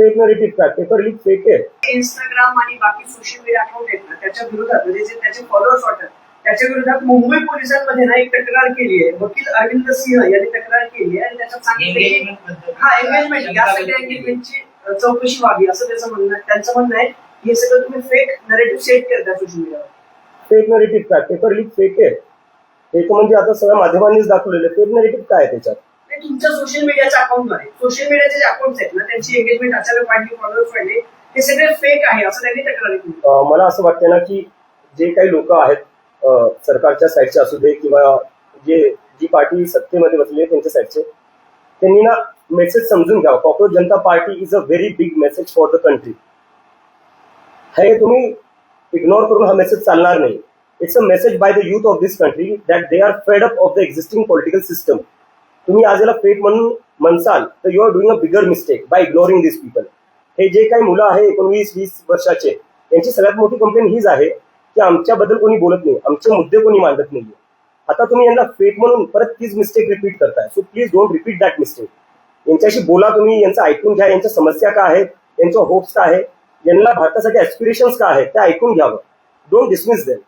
Fake narrative काय paper leak fake आहे. Instagram आणि बाकी सोशल मीडिया अकाउंट आहेत ना त्याच्या विरोधात म्हणजे जे त्याचे फॉलोअर्स वाटतात त्याच्या विरोधात मुंबई पोलिसांमध्ये ना एक तक्रार केली आहे. वकील अरविंद सिंह यांनी तक्रार केली आहे आणि त्याच्यात सांगितलं की एंगेजमेंट या सगळ्या एंगेजमेंटची चौकशी व्हावी असं त्याचं म्हणणं आहे. त्यांचं म्हणणं आहे हे सगळं तुम्ही फेक नरेटिव्ह सेट करता सोशल मीडियावर. फेक नरेटिव्ह काय पेपर लीक फेक आहे. एक म्हणजे आता सगळ्या माध्यमांनीच दाखवलेलं फेक नरेटिव्ह काय आहे त्याच्यात. तुमच्या सोशल मीडियाच्या अकाउंटद्वारे सोशल मीडियाचे जे अकाउंट्स आहेत ना त्यांची एंगेजमेंट अचानक वाढली फॉलोअर्स वाढले हे सगळे फेक आहे असं त्यांनी तक्रार केली. मला असं वाटतं ना की जे काही लोक आहेत सरकारच्या साईडचे असू दे किंवा जी पार्टी सत्तेमध्ये बसली आहे त्यांच्या साईडचे त्यांनी ना मेसेज समजून घ्यावा. Cockroach Janata party is a very big message for the country. हे तुम्ही इग्नोर करून हा मेसेज चालणार नाही. It's a message by the youth of this country that they are fed up of the existing political system. तुम्ही आज याला fake म्हणून म्हणसाल तर you are doing a bigger mistake by ignoring this people. हे जे काही मुलं आहे 19-20 वर्षाचे यांची सगळ्यात मोठी कंप्लेंट हीच आहे की आमच्याबद्दल कोणी बोलत नाही, आमचे मुद्दे कोणी मांडत नाहीये. आता तुम्ही यांना फेक म्हणून परत तीच मिस्टेक रिपीट करताय. So please don't repeat that mistake. यांच्याशी बोला तुम्ही, यांचं ऐकून घ्या, यांच्या समस्या काय आहेत, यांच्या होप्स काय आहेत, यांना भारतासाठी ऍस्पिरेशन्स काय आहेत ते ऐकून घ्यावं. Don't dismiss them.